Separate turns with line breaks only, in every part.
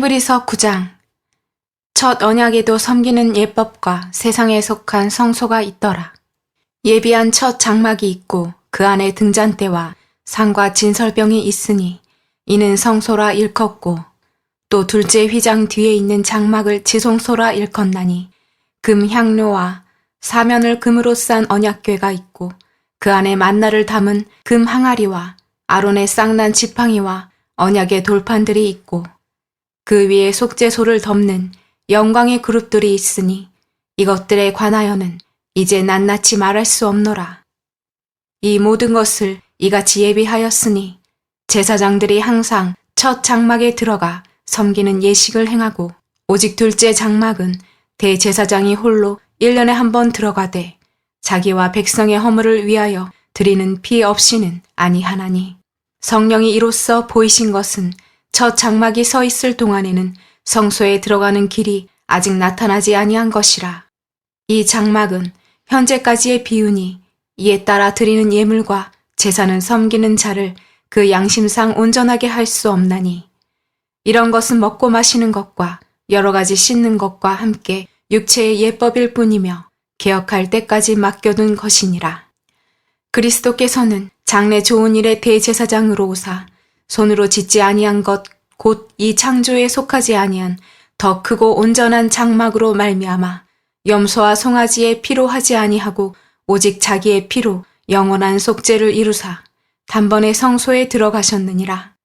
히브리서 9장. 첫 언약에도 섬기는 예법과 세상에 속한 성소가 있더라. 예비한 첫 장막이 있고 그 안에 등잔대와 상과 진설병이 있으니 이는 성소라 일컫고, 또 둘째 휘장 뒤에 있는 장막을 지성소라 일컫나니 금 향료와 사면을 금으로 싼 언약궤가 있고 그 안에 만나를 담은 금 항아리와 아론의 쌍난 지팡이와 언약의 돌판들이 있고 그 위에 속죄소를 덮는 영광의 그룹들이 있으니 이것들에 관하여는 이제 낱낱이 말할 수 없노라. 이 모든 것을 이같이 예비하였으니 제사장들이 항상 첫 장막에 들어가 섬기는 예식을 행하고, 오직 둘째 장막은 대제사장이 홀로 1년에 한 번 들어가되 자기와 백성의 허물을 위하여 드리는 피 없이는 아니하나니, 성령이 이로써 보이신 것은 첫 장막이 서 있을 동안에는 성소에 들어가는 길이 아직 나타나지 아니한 것이라. 이 장막은 현재까지의 비유니 이에 따라 드리는 예물과 제사는 섬기는 자를 그 양심상 온전하게 할 수 없나니, 이런 것은 먹고 마시는 것과 여러 가지 씻는 것과 함께 육체의 예법일 뿐이며 개혁할 때까지 맡겨둔 것이니라. 그리스도께서는 장래 좋은 일의 대제사장으로 오사 손으로 짓지 아니한 것 곧 이 창조에 속하지 아니한 더 크고 온전한 장막으로 말미암아 염소와 송아지의 피로 하지 아니하고 오직 자기의 피로 영원한 속죄를 이루사 단번에 성소에 들어가셨느니라.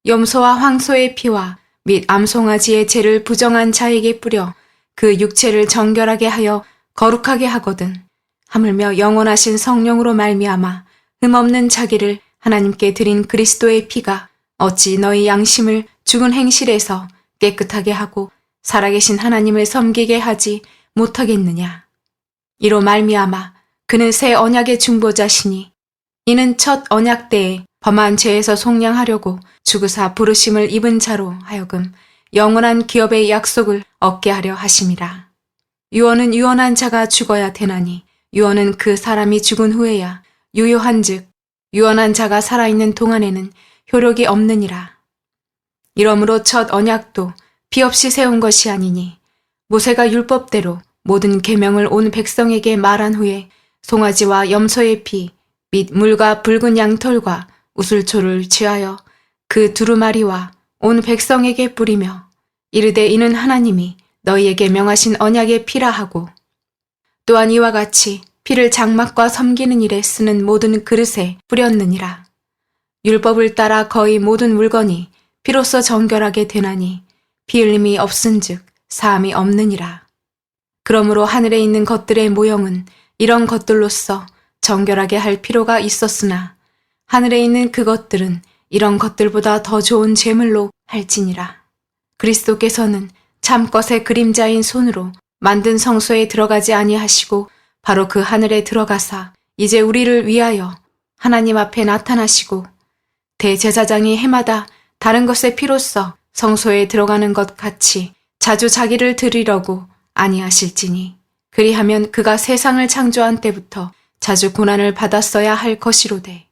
염소와 황소의 피와 및 암송아지의 죄를 부정한 자에게 뿌려 그 육체를 정결하게 하여 거룩하게 하거든, 하물며 영원하신 성령으로 말미암아 흠없는 자기를 하나님께 드린 그리스도의 피가 어찌 너희 양심을 죽은 행실에서 깨끗하게 하고 살아계신 하나님을 섬기게 하지 못하겠느냐. 이로 말미암아 그는 새 언약의 중보자시니, 이는 첫 언약 때에 범한 죄에서 속량하려고 죽으사 부르심을 입은 자로 하여금 영원한 기업의 약속을 얻게 하려 하심이라. 유언은 유언한 자가 죽어야 되나니 유언은 그 사람이 죽은 후에야 유효한즉 유언한 자가 살아있는 동안에는 효력이 없느니라. 이러므로 첫 언약도 피 없이 세운 것이 아니니 모세가 율법대로 모든 계명을 온 백성에게 말한 후에 송아지와 염소의 피 및 물과 붉은 양털과 우슬초를 취하여 그 두루마리와 온 백성에게 뿌리며 이르되 이는 하나님이 너희에게 명하신 언약의 피라 하고, 또한 이와 같이 피를 장막과 섬기는 일에 쓰는 모든 그릇에 뿌렸느니라. 율법을 따라 거의 모든 물건이 피로써 정결하게 되나니 피 흘림이 없은즉 사함이 없느니라. 그러므로 하늘에 있는 것들의 모형은 이런 것들로서 정결하게 할 필요가 있었으나 하늘에 있는 그것들은 이런 것들보다 더 좋은 제물로 할지니라. 그리스도께서는 참것의 그림자인 손으로 만든 성소에 들어가지 아니하시고 바로 그 하늘에 들어가사 이제 우리를 위하여 하나님 앞에 나타나시고, 대제사장이 해마다 다른 것의 피로써 성소에 들어가는 것 같이 자주 자기를 드리려고 아니하실지니, 그리하면 그가 세상을 창조한 때부터 자주 고난을 받았어야 할 것이로되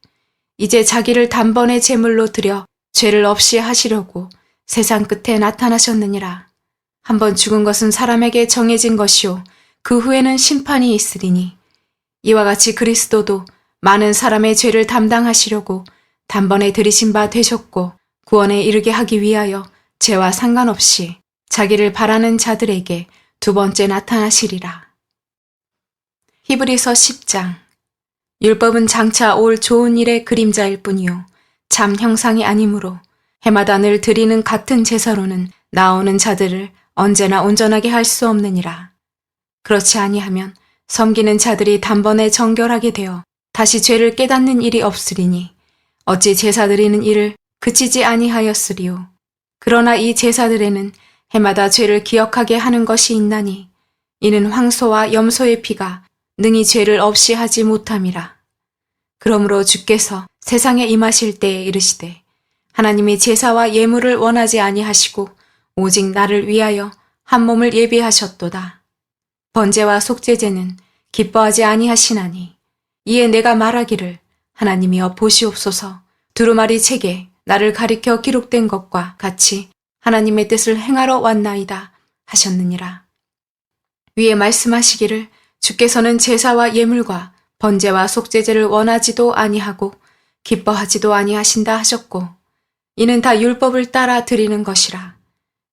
이제 자기를 단번에 제물로 드려 죄를 없이 하시려고 세상 끝에 나타나셨느니라. 한번 죽은 것은 사람에게 정해진 것이요 그 후에는 심판이 있으리니, 이와 같이 그리스도도 많은 사람의 죄를 담당하시려고 단번에 들이신 바 되셨고 구원에 이르게 하기 위하여 죄와 상관없이 자기를 바라는 자들에게 두 번째 나타나시리라. 히브리서 10장. 율법은 장차 올 좋은 일의 그림자일 뿐이요 참 형상이 아니므로 해마다 늘 드리는 같은 제사로는 나오는 자들을 언제나 온전하게 할 수 없느니라. 그렇지 아니하면 섬기는 자들이 단번에 정결하게 되어 다시 죄를 깨닫는 일이 없으리니 어찌 제사 드리는 일을 그치지 아니하였으리요. 그러나 이 제사들에는 해마다 죄를 기억하게 하는 것이 있나니 이는 황소와 염소의 피가 능히 죄를 없이 하지 못함이라. 그러므로 주께서 세상에 임하실 때에 이르시되 하나님이 제사와 예물을 원하지 아니하시고 오직 나를 위하여 한 몸을 예비하셨도다. 번제와 속죄제는 기뻐하지 아니하시나니 이에 내가 말하기를 하나님이여 보시옵소서, 두루마리 책에 나를 가리켜 기록된 것과 같이 하나님의 뜻을 행하러 왔나이다 하셨느니라. 위에 말씀하시기를 주께서는 제사와 예물과 번제와 속죄제를 원하지도 아니하고 기뻐하지도 아니하신다 하셨고 이는 다 율법을 따라 드리는 것이라.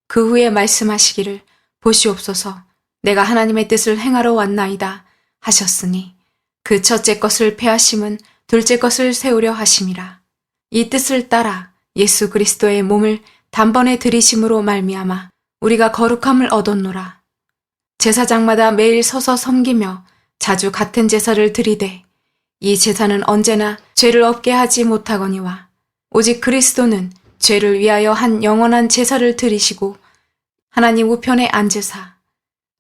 그 후에 말씀하시기를 보시옵소서 내가 하나님의 뜻을 행하러 왔나이다 하셨으니 그 첫째 것을 폐하심은 둘째 것을 세우려 하심이라. 이 뜻을 따라 예수 그리스도의 몸을 단번에 들이심으로 말미암아 우리가 거룩함을 얻었노라. 제사장마다 매일 서서 섬기며 자주 같은 제사를 드리되 이 제사는 언제나 죄를 없게 하지 못하거니와 오직 그리스도는 죄를 위하여 한 영원한 제사를 드리시고 하나님 우편에 앉으사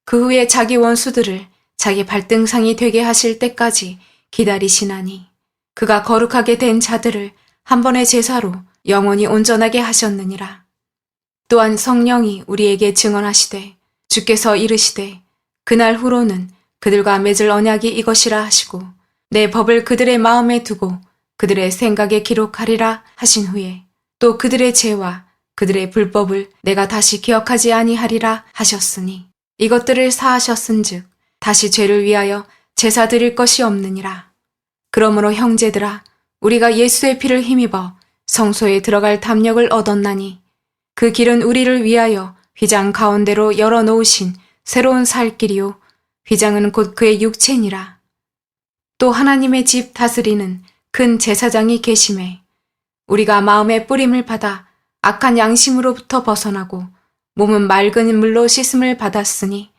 그 후에 자기 원수들을 자기 발등상이 되게 하실 때까지 기다리시나니 그가 거룩하게 된 자들을 한 번의 제사로 영원히 온전하게 하셨느니라. 또한 성령이 우리에게 증언하시되 주께서 이르시되 그날 후로는 그들과 맺을 언약이 이것이라 하시고 내 법을 그들의 마음에 두고 그들의 생각에 기록하리라 하신 후에 또 그들의 죄와 그들의 불법을 내가 다시 기억하지 아니하리라 하셨으니 이것들을 사하셨은즉 다시 죄를 위하여 제사 드릴 것이 없느니라. 그러므로 형제들아 우리가 예수의 피를 힘입어 성소에 들어갈 담력을 얻었나니 그 길은 우리를 위하여 휘장 가운데로 열어놓으신 새로운 살 길이요 휘장은 곧 그의 육체니라. 또 하나님의 집 다스리는 큰 제사장이 계심에 우리가 마음의 뿌림을 받아 악한 양심으로부터 벗어나고 몸은 맑은 물로 씻음을 받았으니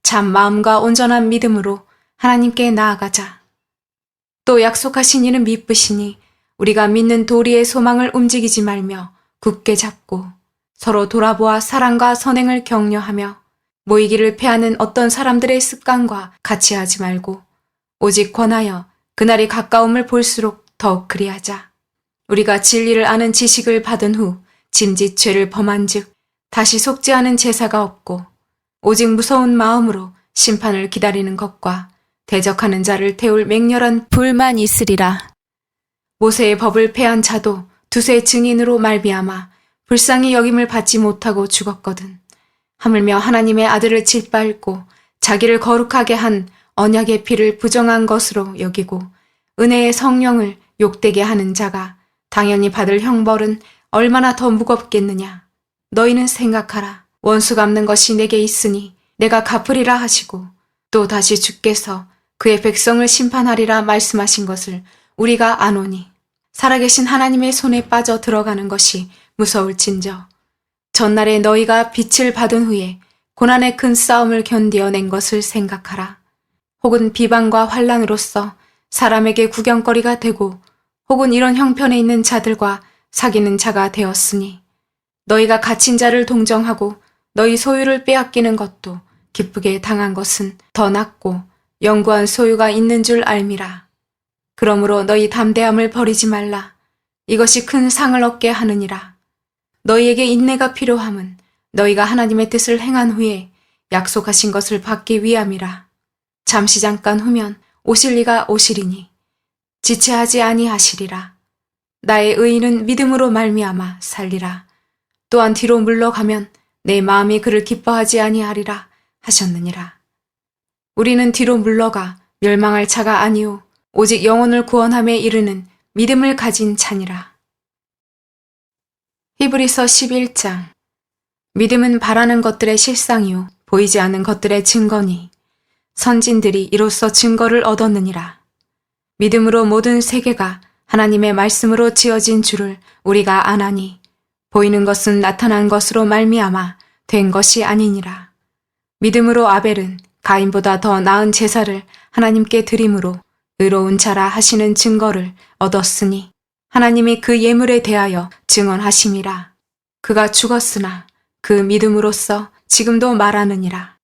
참 마음과 온전한 믿음으로 하나님께 나아가자. 또 약속하신 이는 미쁘시니 우리가 믿는 도리의 소망을 움직이지 말며 굳게 잡고 서로 돌아보아 사랑과 선행을 격려하며 모이기를 패하는 어떤 사람들의 습관과 같이 하지 말고 오직 권하여 그날이 가까움을 볼수록 더욱 그리하자. 우리가 진리를 아는 지식을 받은 후 짐짓 죄를 범한 즉 다시 속죄하는 제사가 없고 오직 무서운 마음으로 심판을 기다리는 것과 대적하는 자를 태울 맹렬한 불만 있으리라. 모세의 법을 폐한 자도 두세 증인으로 말미암아 불쌍히 여김을 받지 못하고 죽었거든. 하물며 하나님의 아들을 짓밟고 자기를 거룩하게 한 언약의 피를 부정한 것으로 여기고 은혜의 성령을 욕되게 하는 자가 당연히 받을 형벌은 얼마나 더 무겁겠느냐. 너희는 생각하라. 원수 갚는 것이 내게 있으니 내가 갚으리라 하시고 또 다시 주께서 그의 백성을 심판하리라 말씀하신 것을 우리가 아노니 살아계신 하나님의 손에 빠져 들어가는 것이 무서울진저 전날에 너희가 빛을 받은 후에 고난의 큰 싸움을 견디어낸 것을 생각하라. 혹은 비방과 환란으로서 사람에게 구경거리가 되고 혹은 이런 형편에 있는 자들과 사귀는 자가 되었으니 너희가 갇힌 자를 동정하고 너희 소유를 빼앗기는 것도 기쁘게 당한 것은 더 낫고 영구한 소유가 있는 줄 알미라. 그러므로 너희 담대함을 버리지 말라. 이것이 큰 상을 얻게 하느니라. 너희에게 인내가 필요함은 너희가 하나님의 뜻을 행한 후에 약속하신 것을 받기 위함이라. 잠시 잠깐 후면 오실 이가 오시리니 지체하지 아니하시리라. 나의 의인은 믿음으로 말미암아 살리라. 또한 뒤로 물러가면 내 마음이 그를 기뻐하지 아니하리라 하셨느니라. 우리는 뒤로 물러가 멸망할 자가 아니오 오직 영혼을 구원함에 이르는 믿음을 가진 자니라. 히브리서 11장. 믿음은 바라는 것들의 실상이요 보이지 않는 것들의 증거니 선진들이 이로써 증거를 얻었느니라. 믿음으로 모든 세계가 하나님의 말씀으로 지어진 줄을 우리가 아나니 보이는 것은 나타난 것으로 말미암아 된 것이 아니니라. 믿음으로 아벨은 가인보다 더 나은 제사를 하나님께 드림으로 의로운 자라 하시는 증거를 얻었으니 하나님이 그 예물에 대하여 증언하심이라. 그가 죽었으나 그 믿음으로써 지금도 말하느니라.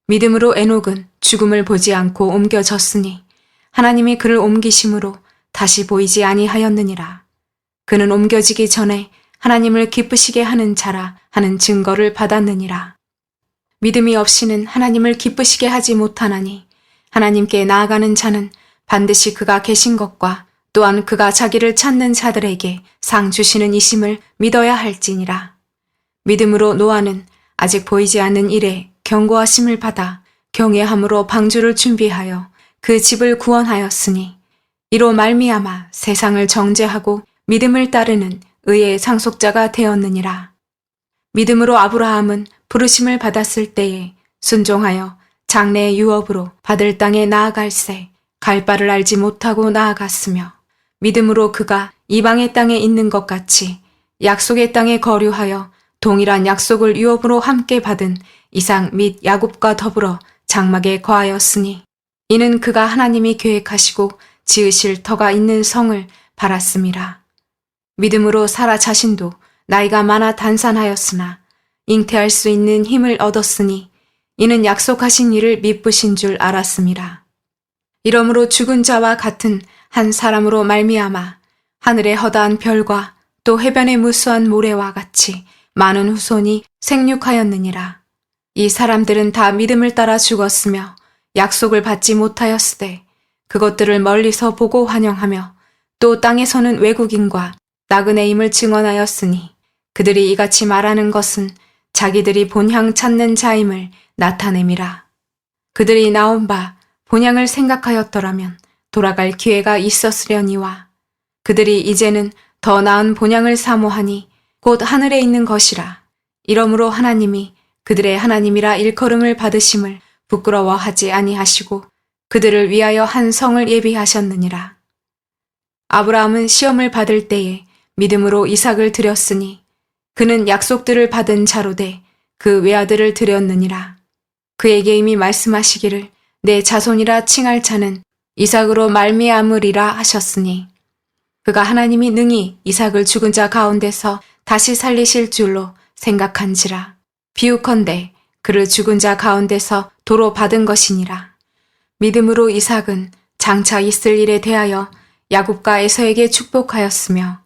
믿음으로 에녹은 죽음을 보지 않고 옮겨졌으니 하나님이 그를 옮기심으로 다시 보이지 아니하였느니라. 그는 옮겨지기 전에 하나님을 기쁘시게 하는 자라 하는 증거를 받았느니라. 믿음이 없이는 하나님을 기쁘시게 하지 못하나니 하나님께 나아가는 자는 반드시 그가 계신 것과 또한 그가 자기를 찾는 자들에게 상 주시는 이심을 믿어야 할지니라. 믿음으로 노아는 아직 보이지 않는 일에 경고하심을 받아 경외함으로 방주를 준비하여 그 집을 구원하였으니 이로 말미암아 세상을 정죄하고 믿음을 따르는 의의 상속자가 되었느니라. 믿음으로 아브라함은 부르심을 받았을 때에 순종하여 장래의 유업으로 받을 땅에 나아갈새 갈 바를 알지 못하고 나아갔으며 믿음으로 그가 이방의 땅에 있는 것 같이 약속의 땅에 거류하여 동일한 약속을 유업으로 함께 받은 이삭 및 야곱과 더불어 장막에 거하였으니 이는 그가 하나님이 계획하시고 지으실 터가 있는 성을 바랐음이라. 믿음으로 사라 자신도 나이가 많아 단산하였으나 잉태할 수 있는 힘을 얻었으니 이는 약속하신 일을 미쁘신 줄 알았음이라. 이러므로 죽은 자와 같은 한 사람으로 말미암아 하늘의 허다한 별과 또 해변의 무수한 모래와 같이 많은 후손이 생육하였느니라. 이 사람들은 다 믿음을 따라 죽었으며 약속을 받지 못하였으되 그것들을 멀리서 보고 환영하며 또 땅에서는 외국인과 나그네임을 증언하였으니 그들이 이같이 말하는 것은 자기들이 본향 찾는 자임을 나타냄이라. 그들이 나온 바 본향을 생각하였더라면 돌아갈 기회가 있었으려니와 그들이 이제는 더 나은 본향을 사모하니 곧 하늘에 있는 것이라. 이러므로 하나님이 그들의 하나님이라 일컬음을 받으심을 부끄러워하지 아니하시고 그들을 위하여 한 성을 예비하셨느니라. 아브라함은 시험을 받을 때에 믿음으로 이삭을 드렸으니 그는 약속들을 받은 자로 돼 그 외아들을 드렸느니라. 그에게 이미 말씀하시기를 내 자손이라 칭할 자는 이삭으로 말미암으리라 하셨으니 그가 하나님이 능히 이삭을 죽은 자 가운데서 다시 살리실 줄로 생각한지라. 비유컨대 그를 죽은 자 가운데서 도로 받은 것이니라. 믿음으로 이삭은 장차 있을 일에 대하여 야곱과 에서에게 축복하였으며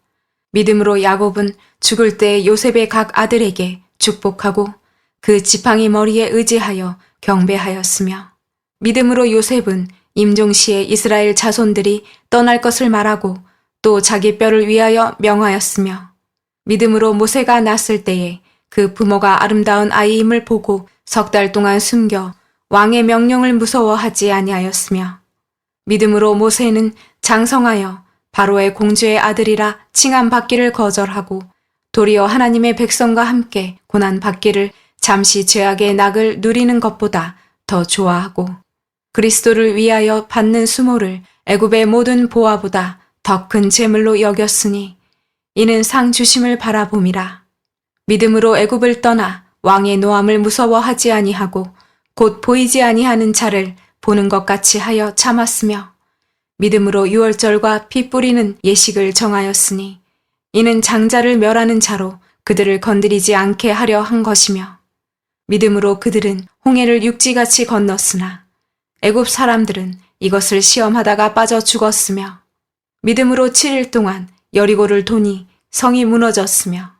믿음으로 야곱은 죽을 때 요셉의 각 아들에게 축복하고 그 지팡이 머리에 의지하여 경배하였으며 믿음으로 요셉은 임종시에 이스라엘 자손들이 떠날 것을 말하고 또 자기 뼈를 위하여 명하였으며 믿음으로 모세가 낳았을 때에 그 부모가 아름다운 아이임을 보고 석 달 동안 숨겨 왕의 명령을 무서워하지 아니하였으며 믿음으로 모세는 장성하여 바로의 공주의 아들이라 칭함받기를 거절하고 도리어 하나님의 백성과 함께 고난받기를 잠시 죄악의 낙을 누리는 것보다 더 좋아하고 그리스도를 위하여 받는 수모를 애굽의 모든 보화보다 더 큰 재물로 여겼으니 이는 상 주심을 바라봄이라. 믿음으로 애굽을 떠나 왕의 노함을 무서워하지 아니하고 곧 보이지 아니하는 자를 보는 것 같이 하여 참았으며 믿음으로 유월절과 피 뿌리는 예식을 정하였으니 이는 장자를 멸하는 자로 그들을 건드리지 않게 하려 한 것이며 믿음으로 그들은 홍해를 육지같이 건넜으나 애굽 사람들은 이것을 시험하다가 빠져 죽었으며 믿음으로 7일 동안 여리고를 도니 성이 무너졌으며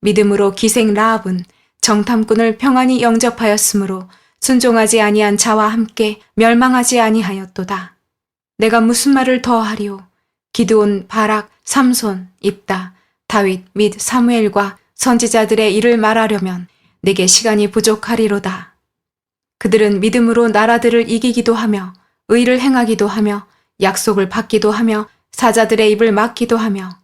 믿음으로 기생 라합은 정탐꾼을 평안히 영접하였으므로 순종하지 아니한 자와 함께 멸망하지 아니하였도다. 내가 무슨 말을 더 하리오? 기드온, 바락, 삼손, 입다, 다윗 및 사무엘과 선지자들의 일을 말하려면 내게 시간이 부족하리로다. 그들은 믿음으로 나라들을 이기기도 하며 의를 행하기도 하며 약속을 받기도 하며 사자들의 입을 막기도 하며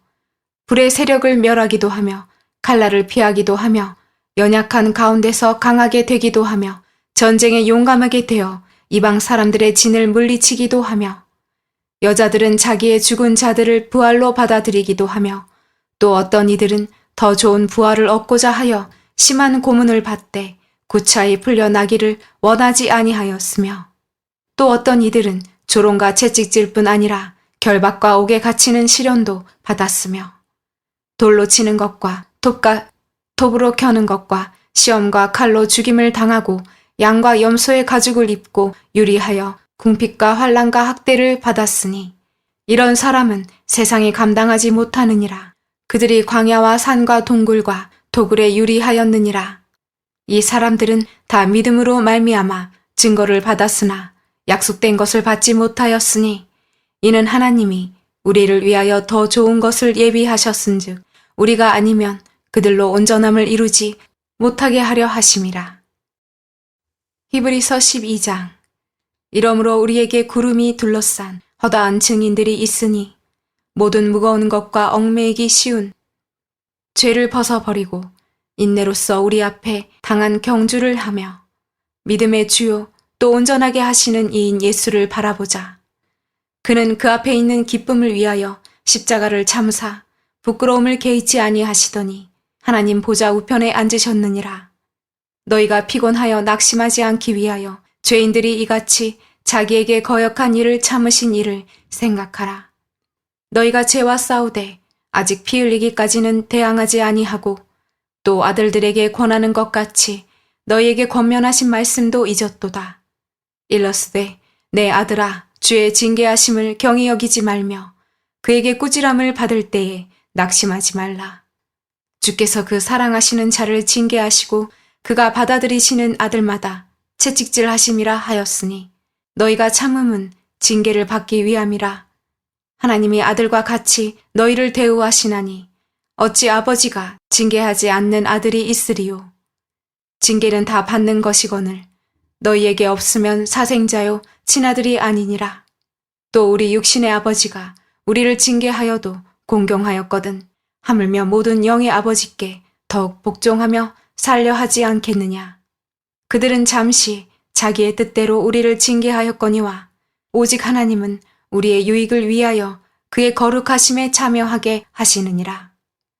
불의 세력을 멸하기도 하며 칼날을 피하기도 하며 연약한 가운데서 강하게 되기도 하며 전쟁에 용감하게 되어 이방 사람들의 진을 물리치기도 하며 여자들은 자기의 죽은 자들을 부활로 받아들이기도 하며 또 어떤 이들은 더 좋은 부활을 얻고자 하여 심한 고문을 받되 구차히 풀려나기를 원하지 아니하였으며 또 어떤 이들은 조롱과 채찍질 뿐 아니라 결박과 옥에 갇히는 시련도 받았으며 돌로 치는 것과 톱으로 켜는 것과 시험과 칼로 죽임을 당하고 양과 염소의 가죽을 입고 유리하여 궁핍과 환난과 학대를 받았으니 이런 사람은 세상이 감당하지 못하느니라. 그들이 광야와 산과 동굴과 도굴에 유리하였느니라. 이 사람들은 다 믿음으로 말미암아 증거를 받았으나 약속된 것을 받지 못하였으니 이는 하나님이 우리를 위하여 더 좋은 것을 예비하셨은즉 우리가 아니면 그들로 온전함을 이루지 못하게 하려 하심이라. 히브리서 12장. 이러므로 우리에게 구름이 둘러싼 허다한 증인들이 있으니 모든 무거운 것과 얽매이기 쉬운 죄를 벗어버리고 인내로써 우리 앞에 당한 경주를 하며 믿음의 주요 또 온전하게 하시는 이인 예수를 바라보자. 그는 그 앞에 있는 기쁨을 위하여 십자가를 참사 부끄러움을 개의치 아니하시더니 하나님 보좌 우편에 앉으셨느니라. 너희가 피곤하여 낙심하지 않기 위하여 죄인들이 이같이 자기에게 거역한 일을 참으신 일을 생각하라. 너희가 죄와 싸우되 아직 피 흘리기까지는 대항하지 아니하고 또 아들들에게 권하는 것 같이 너희에게 권면하신 말씀도 잊었도다. 일러스되 내 아들아 주의 징계하심을 경히 여기지 말며 그에게 꾸지람을 받을 때에 낙심하지 말라. 주께서 그 사랑하시는 자를 징계하시고 그가 받아들이시는 아들마다 채찍질하심이라 하였으니 너희가 참음은 징계를 받기 위함이라. 하나님이 아들과 같이 너희를 대우하시나니 어찌 아버지가 징계하지 않는 아들이 있으리요. 징계는 다 받는 것이거늘 너희에게 없으면 사생자요 친아들이 아니니라. 또 우리 육신의 아버지가 우리를 징계하여도 공경하였거든 하물며 모든 영의 아버지께 더욱 복종하며 살려 하지 않겠느냐. 그들은 잠시 자기의 뜻대로 우리를 징계하였거니와 오직 하나님은 우리의 유익을 위하여 그의 거룩하심에 참여하게 하시느니라.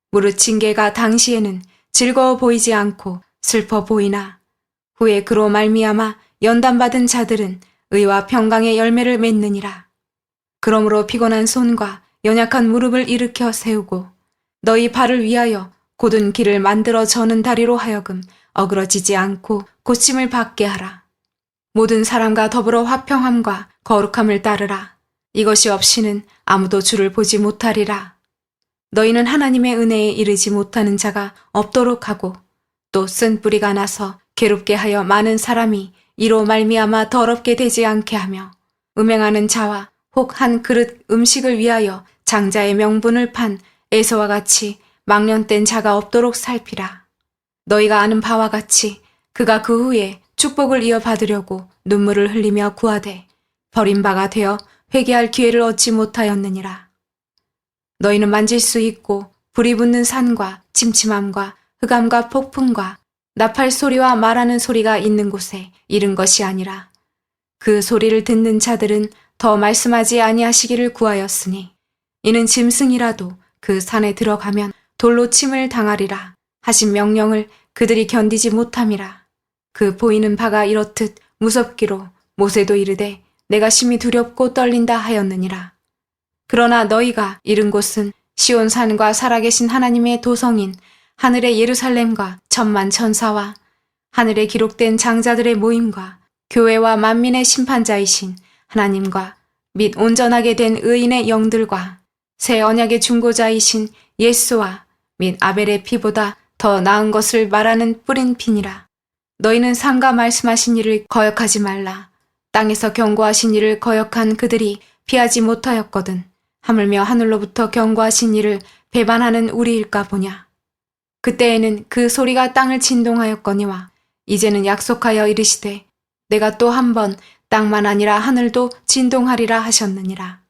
무릇 징계가 당시에는 즐거워 보이지 않고 슬퍼 보이나 후에 그로 말미암아 연단받은 자들은 의와 평강의 열매를 맺느니라. 그러므로 피곤한 손과 연약한 무릎을 일으켜 세우고 너희 발을 위하여 곧은 길을 만들어 저는 다리로 하여금 어그러지지 않고 고침을 받게 하라. 모든 사람과 더불어 화평함과 거룩함을 따르라. 이것이 없이는 아무도 주를 보지 못하리라. 너희는 하나님의 은혜에 이르지 못하는 자가 없도록 하고 또 쓴 뿌리가 나서 괴롭게 하여 많은 사람이 이로 말미암아 더럽게 되지 않게 하며 음행하는 자와 혹 한 그릇 음식을 위하여 장자의 명분을 판 에서와 같이 망령된 자가 없도록 살피라. 너희가 아는 바와 같이 그가 그 후에 축복을 이어받으려고 눈물을 흘리며 구하되 버림바가 되어 회개할 기회를 얻지 못하였느니라. 너희는 만질 수 있고 불이 붙는 산과 침침함과 흑암과 폭풍과 나팔 소리와 말하는 소리가 있는 곳에 이른 것이 아니라 그 소리를 듣는 자들은 더 말씀하지 아니하시기를 구하였으니 이는 짐승이라도 그 산에 들어가면 돌로 침을 당하리라 하신 명령을 그들이 견디지 못함이라. 그 보이는 바가 이렇듯 무섭기로 모세도 이르되 내가 심히 두렵고 떨린다 하였느니라. 그러나 너희가 이른 곳은 시온산과 살아계신 하나님의 도성인 하늘의 예루살렘과 천만 천사와 하늘에 기록된 장자들의 모임과 교회와 만민의 심판자이신 하나님과 및 온전하게 된 의인의 영들과 새 언약의 중보자이신 예수와 및 아벨의 피보다 더 나은 것을 말하는 뿌린 피니라. 너희는 상가 말씀하신 일을 거역하지 말라. 땅에서 경고하신 일을 거역한 그들이 피하지 못하였거든. 하물며 하늘로부터 경고하신 일을 배반하는 우리일까 보냐. 그때에는 그 소리가 땅을 진동하였거니와 이제는 약속하여 이르시되 내가 또 한 번 땅만 아니라 하늘도 진동하리라 하셨느니라.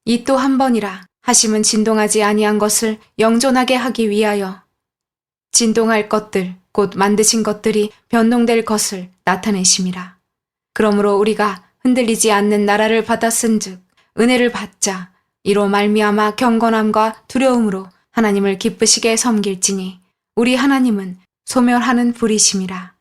이 또 한 번이라 하심은 진동하지 아니한 것을 영존하게 하기 위하여 진동할 것들 곧 만드신 것들이 변동될 것을 나타내심이라. 그러므로 우리가 흔들리지 않는 나라를 받았은즉 은혜를 받자 이로 말미암아 경건함과 두려움으로 하나님을 기쁘시게 섬길지니 우리 하나님은 소멸하는 불이심이라.